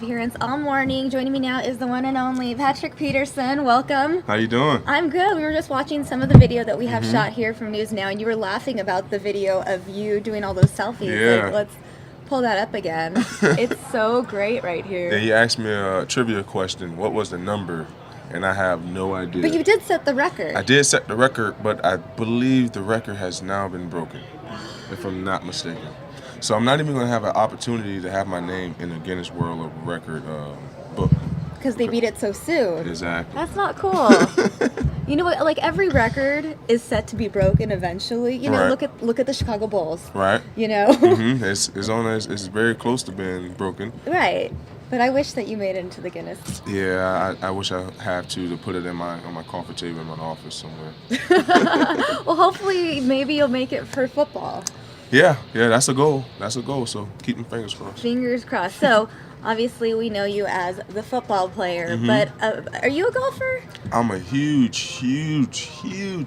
Appearance all morning. Joining me now is the one and only Patrick Peterson. Welcome. How you doing? I'm good. We were just watching some of the video that we have shot here from News Now, and you were laughing about the video of you doing all those selfies. Yeah. Like, let's pull that up again. It's so great right here. Yeah, he asked me a trivia question. What was the number? And I have no idea. But you did set the record. I did set the record, but I believe the record has now been broken, if I'm not mistaken. So I'm not even going to have an opportunity to have my name in the Guinness World of Record book. Because they beat it so soon. Exactly. That's not cool. You know what? Like every record is set to be broken eventually. You know, Right. look at the Chicago Bulls. Right. You know. It's very close to being broken. Right. But I wish that you made it into the Guinness. Yeah, I wish I had to put it on my coffee table in my office somewhere. Well, hopefully, maybe you'll make it for football. Yeah, that's a goal. That's a goal. So keep my fingers crossed. Fingers crossed. So, obviously, we know you as the football player, but are you a golfer? I'm a huge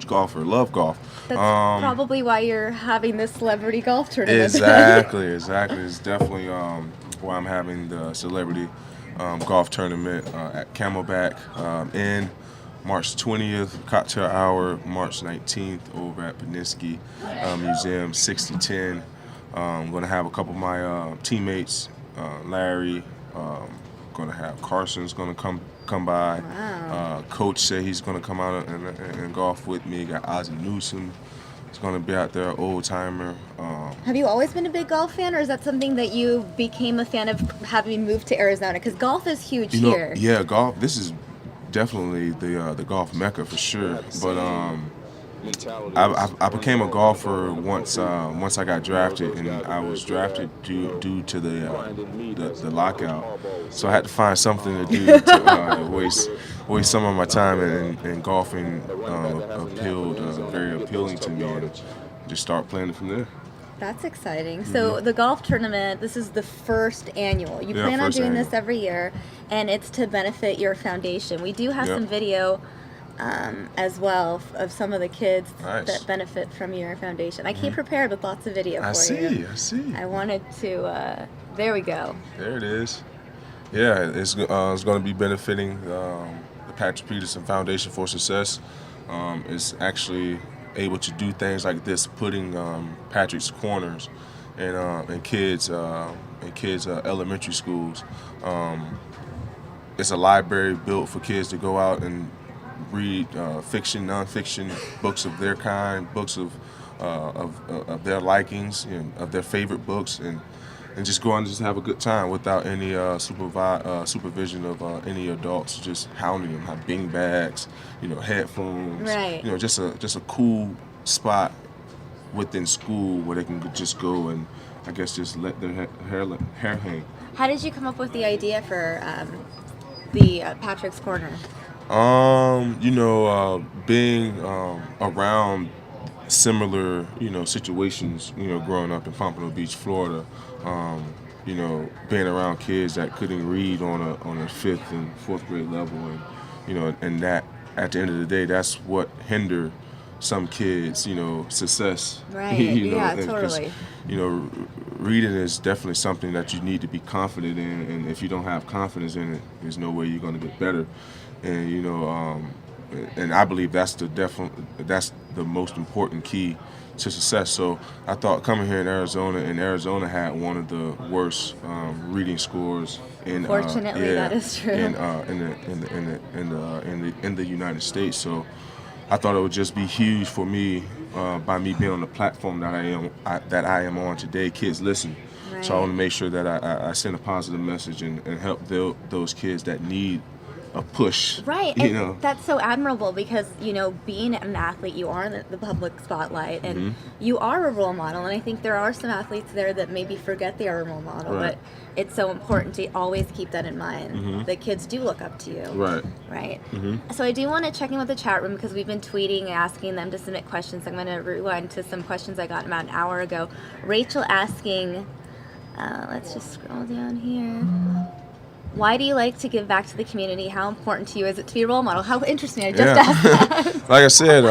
golfer. Love golf. That's probably why you're having this celebrity golf tournament. Exactly. It's definitely why I'm having the celebrity golf tournament at Camelback in March 20th, cocktail hour, March 19th over at Peninsky Museum, 6010. I'm going to have a couple of my teammates, Larry, going to have Carson's going to come by. Wow. Coach said he's going to come out and golf with me. Got Ozzie Newsome. He's going to be out there, old timer. Have you always been a big golf fan, or is that something that you became a fan of having moved to Arizona? Because golf is huge here. Yeah, golf. This is definitely the golf mecca for sure. But I became a golfer once I got drafted, and I was drafted due to the lockout. So I had to find something to do to waste some of my time, and golfing appealed very appealing to me, and just start playing it from there. That's exciting. So the golf tournament, this is the first annual. You plan on first doing annual. this every year, and it's to benefit your foundation. We do have Yep. some video as well of some of the kids Nice. that benefit from your foundation. I came prepared with lots of video for I you. see. I wanted to, there we go. There it is. Yeah, it's going to be benefiting the Patrick Peterson Foundation for Success. It's actually able to do things like this, putting Patrick's corners in kids elementary schools. It's a library built for kids to go out and read fiction, nonfiction, books of their kind, books of their likings, of their favorite books, and just go out and just have a good time without any supervision of any adults just hounding them. Have bing bags, headphones, Right. just a cool spot within school where they can just go and I guess just let their hair hang. How did you come up with the idea for the Patrick's Corner? Being around similar, situations, growing up in Pompano Beach, Florida, being around kids that couldn't read on a fifth and fourth grade level, and that at the end of the day, that's what hindered some kids, success. Right. And 'cause, Totally. Reading is definitely something that you need to be confident in, and if you don't have confidence in it, there's no way you're going to get better. And and I believe that's the most important key to success. So I thought coming here in Arizona had one of the worst reading scores in. Fortunately, that is true. In the United States. So I thought it would just be huge for me by me being on the platform that I am on today. Kids listen. Right. So I want to make sure that I send a positive message and help those kids that need a push. Right, and that's so admirable because, being an athlete, you are in the public spotlight, and you are a role model, and I think there are some athletes there that maybe forget they are a role model, Right. but it's so important to always keep that in mind, that kids do look up to you. Right. So I do want to check in with the chat room because we've been tweeting, asking them to submit questions. I'm going to rewind to some questions I got about an hour ago. Rachel asking, let's just scroll down here. Why do you like to give back to the community? How important to you is it to be a role model? How interesting. I just asked that. Like I said,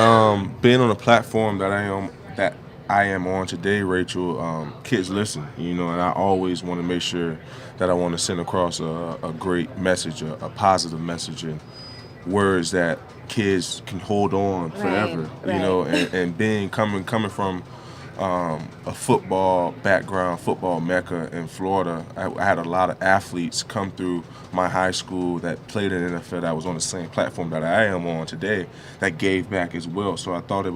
being on a platform that I am on today, Rachel, kids listen, and I always want to make sure that I want to send across a great message, a positive message, and words that kids can hold on forever, and coming from a football background, football mecca in Florida. I had a lot of athletes come through my high school that played in the NFL that was on the same platform that I am on today that gave back as well. So I thought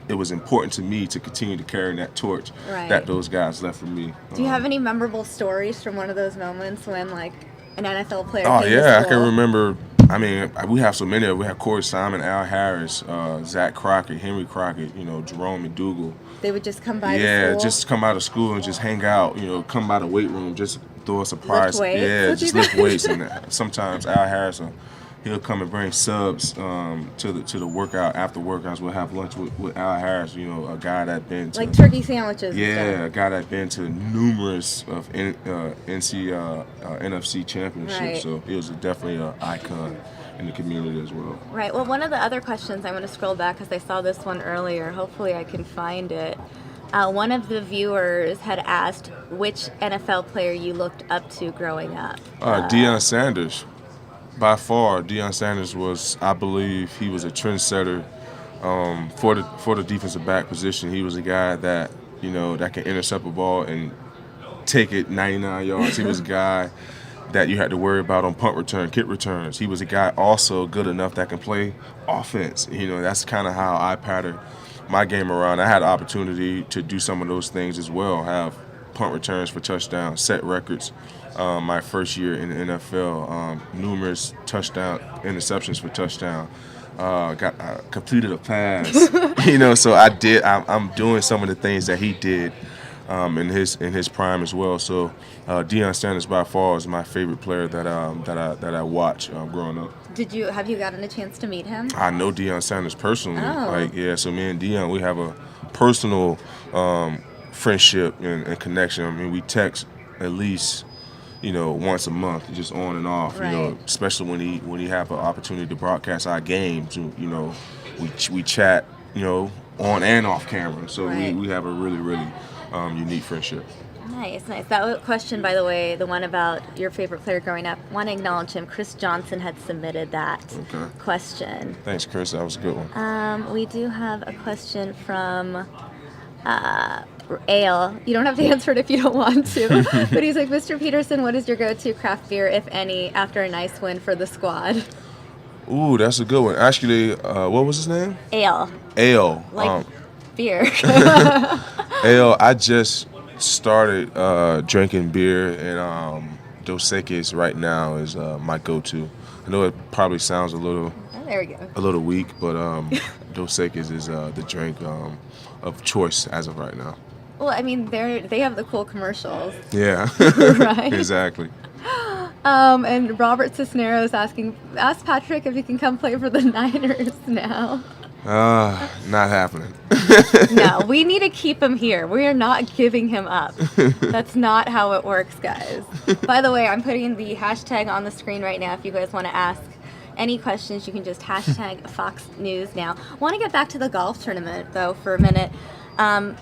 it was important to me to continue to carry that torch that those guys left for me. Do you have any memorable stories from one of those moments when, like, an NFL player Oh, came yeah, to I school? can remember. I mean, we have so many. We have Corey Simon, Al Harris, Zach Crockett, Henry Crockett, Jerome McDougal. They would just come by the Yeah, school? just come out of school and just hang out, come by the weight room, just throw a surprise. Lift weights? Yeah, just lift weights. And sometimes Al Harris, he'll come and bring subs to the workout. After workouts, we'll have lunch with Al Harris, a guy that been to, like turkey sandwiches. Yeah, a guy that been to numerous of NFC championships. Right. So he was definitely an icon in the community as well. Right. Well, one of the other questions, I'm going to scroll back because I saw this one earlier. Hopefully I can find it. One of the viewers had asked which NFL player you looked up to growing up. Deion Sanders. By far, Deion Sanders was, I believe, he was a trendsetter for the defensive back position. He was a guy that, that can intercept a ball and take it 99 yards. He was a guy that you had to worry about on punt return, kick returns. He was a guy also good enough that can play offense. That's kind of how I patterned my game around. I had the opportunity to do some of those things as well, have punt returns for touchdowns, set records. My first year in the NFL, numerous interceptions for touchdown. Completed a pass, So I'm doing some of the things that he did in his prime as well. So Deion Sanders by far is my favorite player that I watch growing up. Have you gotten a chance to meet him? I know Deion Sanders personally. Oh. So me and Deion, we have a personal friendship and connection. I mean, we text at least once a month, just on and off. Right. Especially when he have an opportunity to broadcast our games. We chat. On and off camera. So we have a really really unique friendship. Nice. That question, by the way, the one about your favorite player growing up, want to acknowledge him. Chris Johnson had submitted that question. Thanks, Chris. That was a good one. We do have a question from Ale. You don't have to answer it if you don't want to. But he's like, Mr. Peterson, what is your go-to craft beer, if any, after a nice win for the squad? Ooh, that's a good one. Actually, what was his name? Ale. Ale. Beer. Ale, I just started drinking beer, and Dos Equis right now is my go-to. I know it probably sounds a little weak, but Dos Equis is the drink of choice as of right now. Well, I mean, they have the cool commercials. Yeah. Right? Exactly. And Robert Cisneros ask Patrick if he can come play for the Niners now. Not happening. No, we need to keep him here. We are not giving him up. That's not how it works, guys. By the way, I'm putting the hashtag on the screen right now. If you guys want to ask any questions, you can just hashtag Fox News now. I want to get back to the golf tournament, though, for a minute.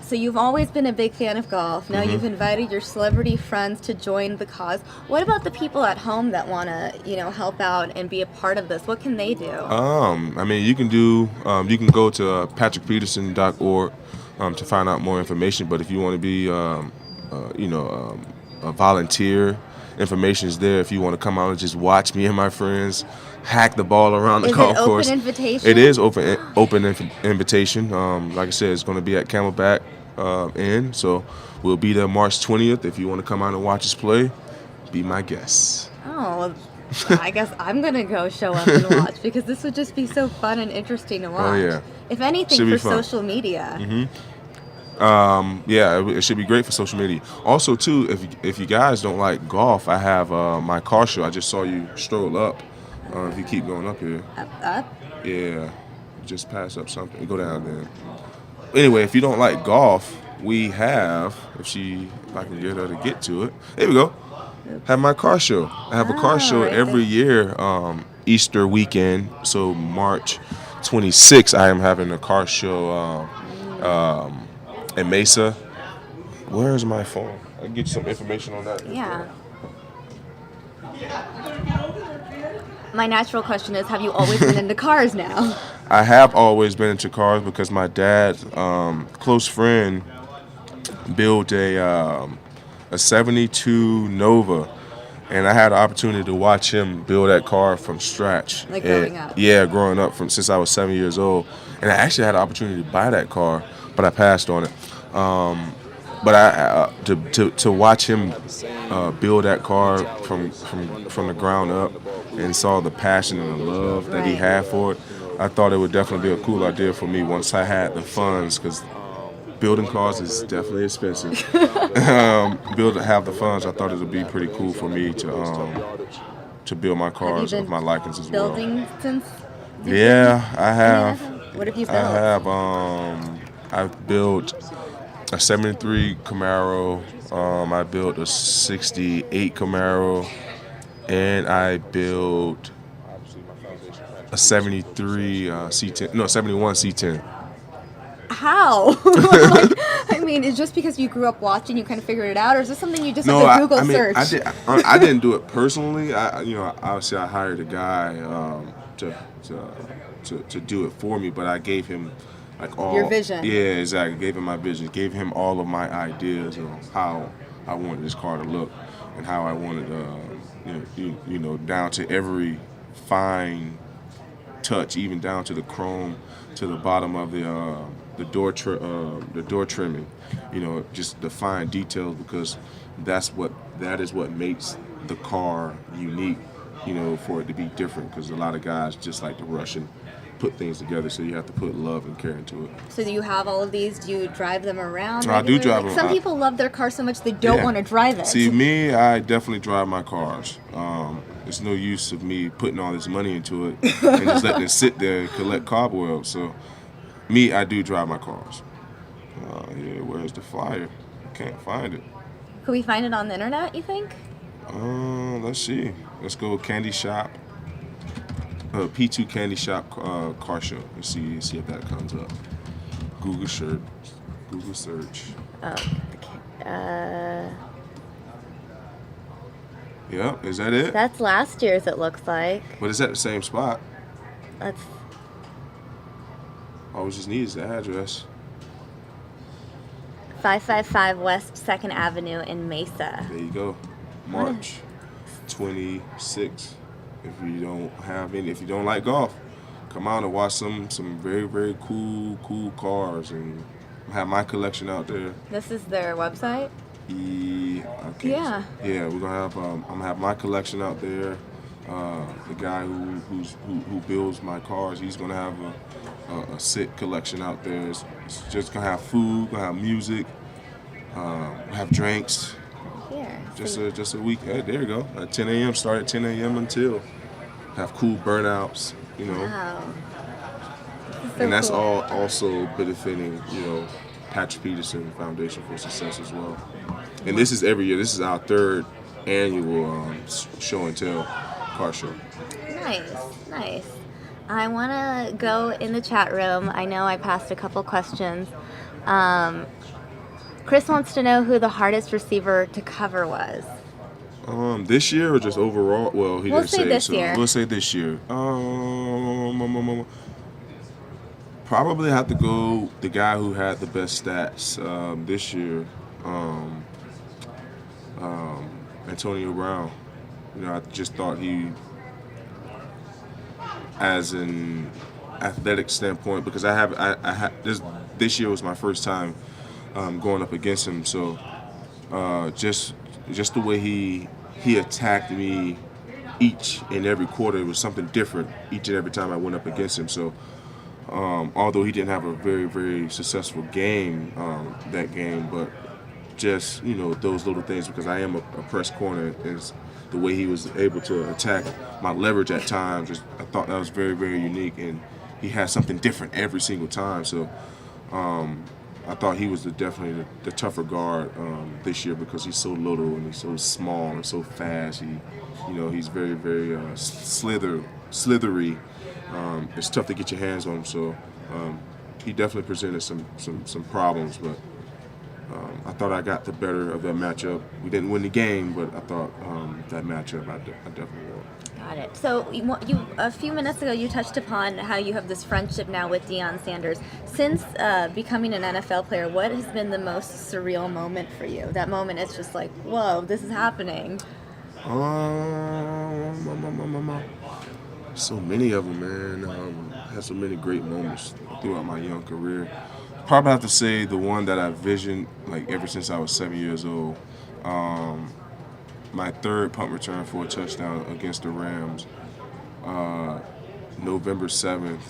So you've always been a big fan of golf. Now you've invited your celebrity friends to join the cause. What about the people at home that want to, help out and be a part of this? What can they do? I mean, you can go to patrickpeterson.org to find out more information. But if you want to be, a volunteer, information is there. If you want to come out and just watch me and my friends hack the ball around the golf course. Is it open invitation? It is open invitation. Like I said, it's going to be at Camelback Inn. So we'll be there March 20th. If you want to come out and watch us play, be my guest. Oh, well, I guess I'm going to go show up and watch because this would just be so fun and interesting to watch. Oh, yeah. If anything, Should be for fun. social media. It should be great for social media. Also, too, if you guys don't like golf, I have my car show. I just saw you stroll up. If you keep going up here. Up? Yeah. Just pass up something. Go down then. Anyway, if you don't like golf, we have, if I can get her to get to it. There we go. Have my car show. I have a car show every year, Easter weekend. So March 26th, I am having a car show in Mesa. Where's my phone? I can get you some information on that. Yeah. My natural question is, have you always been into cars now? I have always been into cars because my dad's close friend built a '72 Nova, and I had the opportunity to watch him build that car from scratch. Like growing up? Yeah, growing up from since I was 7 years old, and I actually had the opportunity to buy that car, but I passed on it. But to watch him build that car from the ground up, and saw the passion and the love that he Right. had for it, I thought it would definitely be a cool idea for me once I had the funds, because building cars is definitely expensive. Have the funds. I thought it would be pretty cool for me to build my cars of my likings as well. Building since? Yeah, I have. What have you built? I have. I've built a '73 Camaro. I built a '68 Camaro, and I built a '73 C10. No, '71 C10. How? Like, I mean, it's just because you grew up watching, you kind of figured it out, or is this something you just had to Google search? I didn't do it personally. Obviously I hired a guy to do it for me, but I gave him like all Your vision. Yeah, exactly. Gave him my vision. Gave him all of my ideas on how I wanted this car to look, and how I wanted down to every fine touch, even down to the chrome, to the bottom of the door trimming, just the fine details, because that is what makes the car unique, for it to be different, because a lot of guys just like to rush and put things together, so you have to put love and care into it. So do you have all of these? Do you drive them around? I do drive them. Some people love their car so much they don't want to drive it. See, me, I definitely drive my cars. There's no use of me putting all this money into it and just letting it sit there and collect cobwebs. So, me, I do drive my cars. Where's the flyer? I can't find it. Could we find it on the internet, you think? Let's see. Let's go Candy Shop. P2 Candy Shop car show. Let's see if that comes up. Google search. Yep, is that it? That's last year's, it looks like. But it's at the same spot. That's All we just need is the address. 555 West 2nd Avenue in Mesa. There you go. March 26th. If you don't like golf, come out and watch some very, very cool cars, and have my collection out there. This is their website? Yeah, we're gonna have I'm gonna have my collection out there. The guy who builds my cars, he's gonna have a sit collection out there. It's just gonna have food, gonna have music, have drinks. Here. Just a week. Hey, there you go. At 10 a.m. Start at 10 a.m. until have cool burnouts. Wow. So And that's cool. all also benefiting Patrick Peterson Foundation for Success as well. And this is every year. This is our third annual show and tell car show. Nice. I want to go in the chat room. I know I passed a couple questions. Chris wants to know who the hardest receiver to cover was. This year or just overall? Well, We'll say this so. year. We'll say this year. Probably have to go the guy who had the best stats this year, Antonio Brown. I just thought he, as an athletic standpoint, because this year was my first time going up against him. So just the way he attacked me each and every quarter, it was something different each and every time I went up against him. So although he didn't have a very, very successful game that game, but just those little things, because I am a press corner, is the way he was able to attack my leverage at times. I thought that was very, very unique, and he had something different every single time. So I thought he was definitely the tougher guard this year, because he's so little and he's so small and so fast. He's very, very slithery. It's tough to get your hands on him. So he definitely presented some problems, but I thought I got the better of that matchup. We didn't win the game, but I thought that matchup I definitely won. Got it. So you a few minutes ago you touched upon how you have this friendship now with Deion Sanders. Since becoming an NFL player, what has been the most surreal moment for you? That moment it's just like, whoa, this is happening. So many of them, man. Had so many great moments throughout my young career. Probably have to say the one that I visioned like ever since I was 7 years old. My third punt return for a touchdown against the Rams, November 7th,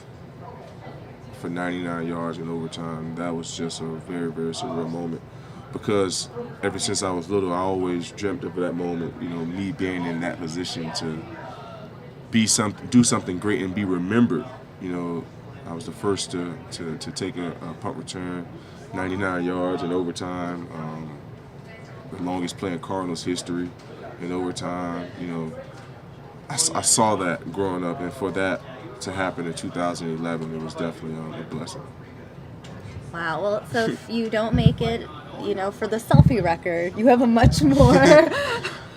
for 99 yards in overtime. That was just a very, very surreal moment because ever since I was little, I always dreamt of that moment, me being in that position to do something great and be remembered. I was the first to take a punt return, 99 yards in overtime, the longest play in Cardinals history in overtime. I saw that growing up, and for that to happen in 2011, it was definitely a blessing. Wow. Well, so if you don't make it, for the selfie record, you have a much more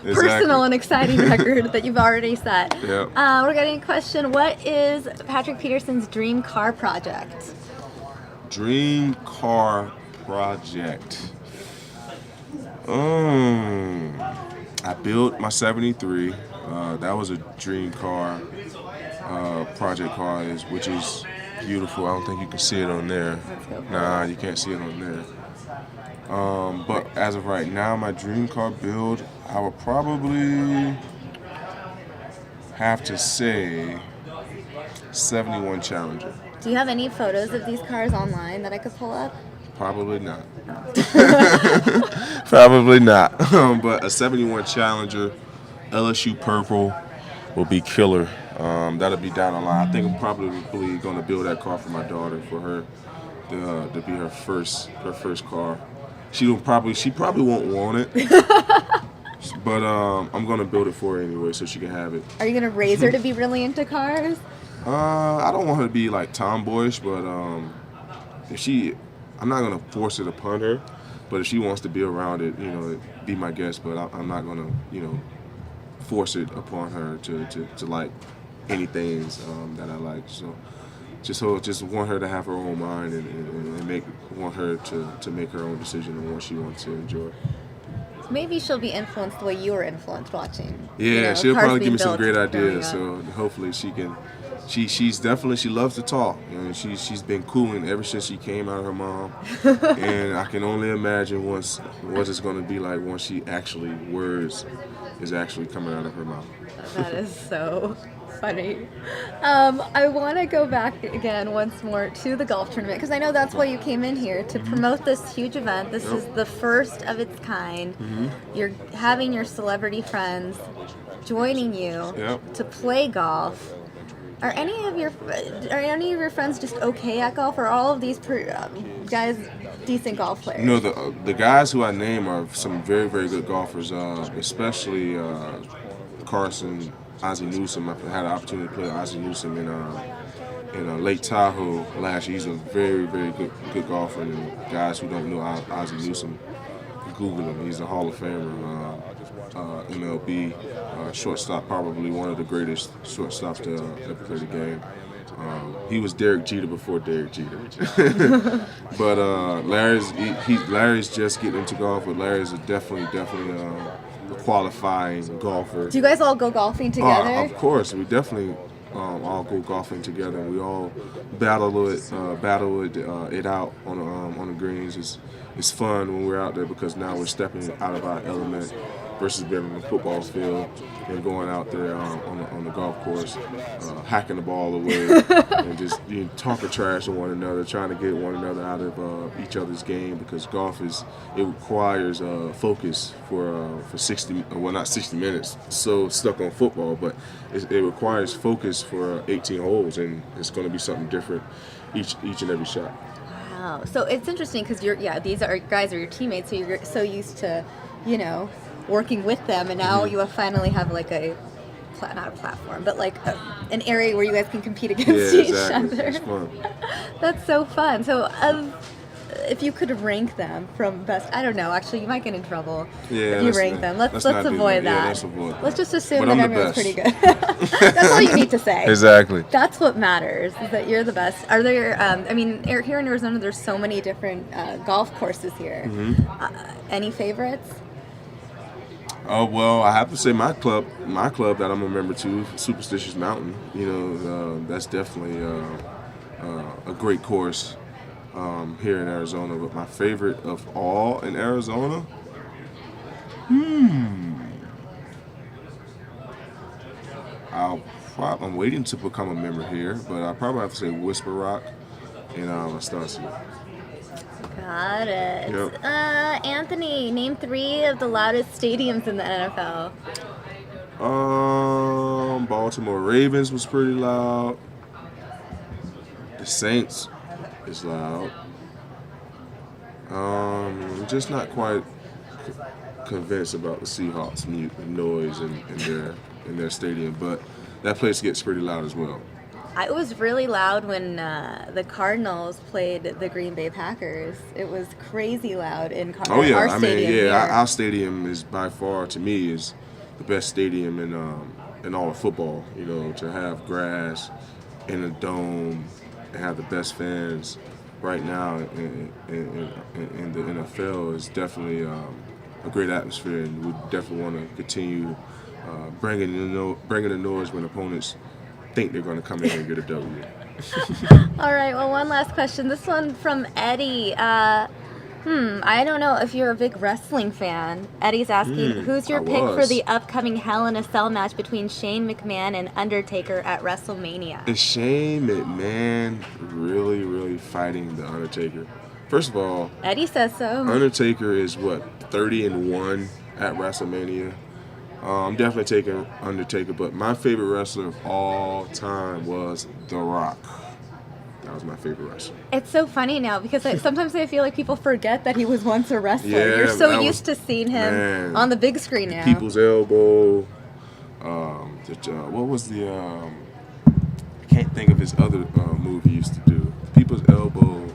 personal and exciting record that you've already set. Yep. We're getting a question. What is Patrick Peterson's dream car project? Dream car project. I built my 73. That was a dream car, project car, which is beautiful. I don't think you can see it on there. Nah, you can't see it on there. But as of right now, my dream car build, I would probably have to say 71 Challenger. Do you have any photos of these cars online that I could pull up? Probably not. Probably not. But a 71 Challenger, LSU purple, will be killer. That'll be down the line. I think I'm probably going to build that car for my daughter, for her to be her first car. She probably won't want it, but I'm going to build it for her anyway, so she can have it. Are you going to raise her to be really into cars? I don't want her to be like tomboyish, but I'm not gonna force it upon her, but if she wants to be around it, be my guest. But I'm not gonna, force it upon her to like anything that I like. So just want her to have her own mind and want her to make her own decision on what she wants to enjoy. Maybe she'll be influenced the way you were influenced watching. Yeah, she'll cars probably give being me some built great growing ideas. up. So hopefully she can. She loves to talk, and she's been cooling ever since she came out of her mom. And I can only imagine what it's going to be like once words is actually coming out of her mouth. That is so funny. I want to go back again once more to the golf tournament because I know that's why you came in here to promote this huge event. This is the first of its kind. You're having your celebrity friends joining you to play golf. Are any of your friends just okay at golf, or are all of these guys decent golf players? No, the guys who I name are some very, very good golfers, especially Carson, Ozzie Newsome. I had an opportunity to play Ozzie Newsome in Lake Tahoe last year. He's a very, very good golfer. And guys who don't know Ozzie Newsome, Google him. He's a Hall of Famer, MLB shortstop, probably one of the greatest shortstops to ever play the game. He was Derek Jeter before Derek Jeter. But Larry's just getting into golf, but Larry's definitely a qualifying golfer. Do you guys all go golfing together? Of course, we definitely all go golfing together. We all battle it out on the greens. It's fun when we're out there because now we're stepping out of our element versus being on the football field and going out there on the golf course, hacking the ball away and just talking trash to one another, trying to get one another out of each other's game because golf requires focus for not 60 minutes, so stuck on football, but it requires focus for 18 holes, and it's going to be something different each and every shot. Wow. So it's interesting because these guys are your teammates, so you're so used to, working with them, and now you finally have like not a platform, but like an area where you guys can compete against each other. It's fun. That's so fun. So if you could rank them from best, I don't know. Actually, you might get in trouble Yeah, if you rank them. Let's not do avoid that. Yeah, that. let's avoid that. Let's just assume But that I'm the everyone's best. pretty good. That's all you need to say. Exactly. That's what matters, is that you're the best. Are there, I mean, here in Arizona, there's so many different golf courses here. Any favorites? Oh, well, I have to say my club that I'm a member to, Superstitious Mountain. You know, that's definitely a great course here in Arizona. But my favorite of all in Arizona, I'm waiting to become a member here, but I probably have to say Whisper Rock in Estancia. Got it. Yep. Anthony, name 3 of the loudest stadiums in the NFL. Baltimore Ravens was pretty loud. The Saints is loud. Just not quite convinced about the Seahawks noise in their stadium, but that place gets pretty loud as well. It was really loud when the Cardinals played the Green Bay Packers. It was crazy loud in Oh yeah, our I stadium mean, here. our stadium is by far, to me, is the best stadium in all of football. You know, to have grass in a dome and have the best fans right now in the NFL is definitely a great atmosphere, and we definitely want to continue bringing the noise when opponents think they're going to come in and get a W. All right, well, one last question. This one from Eddie. I don't know if you're a big wrestling fan. Eddie's asking, who's your pick for the upcoming Hell in a Cell match between Shane McMahon and Undertaker at WrestleMania? Is Shane McMahon really, really fighting the Undertaker? First of all, Eddie says so. Undertaker is 30-1 at WrestleMania. I'm definitely taking Undertaker, but my favorite wrestler of all time was The Rock. That was my favorite wrestler. It's so funny now because sometimes I feel like people forget that he was once a wrestler. Yeah, You're so used to seeing him on the big screen now. People's Elbow. What was the? I can't think of his other move he used to do. People's Elbow.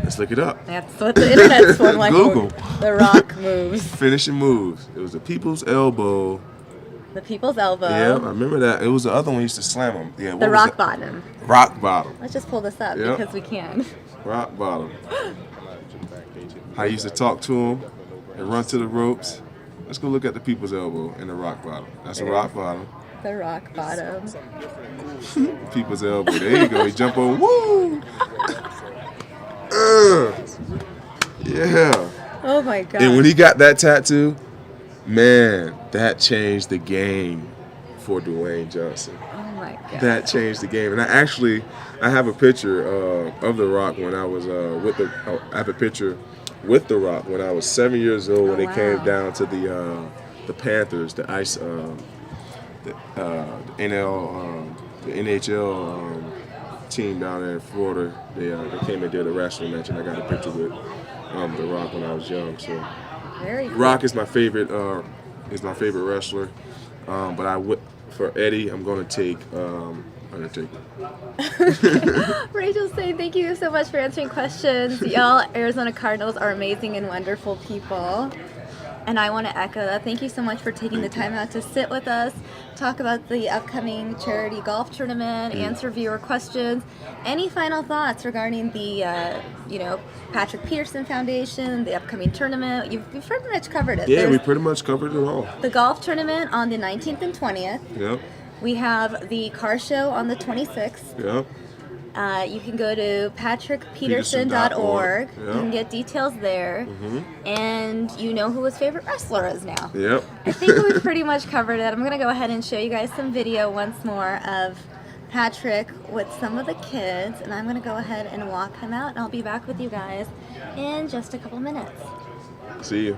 Let's look it up. That's what the internet's for. Like Google. The Rock moves. Finishing moves. It was the People's Elbow. The People's Elbow. Yeah, I remember that. It was the other one he used to slam him. Yeah. The Rock Bottom. Rock Bottom. Let's just pull this up because we can. Rock Bottom. I used to talk to him and run to the ropes. Let's go look at the People's Elbow and the Rock Bottom. That's the Rock Bottom. The Rock Bottom. People's Elbow. There you go. He jump on. Woo! Yeah. Oh my God. And when he got that tattoo, man, that changed the game for Dwayne Johnson. Oh my God. That changed the game. And I have a picture of The Rock when I was I have a picture with The Rock when I was 7 years old when they came down to the Panthers, the NHL team down there in Florida. They came and did a wrestling match, and I got a picture with The Rock when I was young. So Very cool. Rock is my favorite wrestler. But for Eddie, I'm gonna take Undertaker. Rachel's saying thank you so much for answering questions. Y'all, Arizona Cardinals are amazing and wonderful people. And I want to echo that. Thank you so much for taking the time out to sit with us, talk about the upcoming charity golf tournament, answer viewer questions. Any final thoughts regarding the, Patrick Peterson Foundation, the upcoming tournament? You've pretty much covered it. Yeah, we pretty much covered it all. The golf tournament on the 19th and 20th. Yep. We have the car show on the 26th. Yep. You can go to patrickpeterson.org. Yep. You can get details there. And you know who his favorite wrestler is now. Yep. I think we've pretty much covered it. I'm going to go ahead and show you guys some video once more of Patrick with some of the kids. And I'm going to go ahead and walk him out. And I'll be back with you guys in just a couple minutes. See you.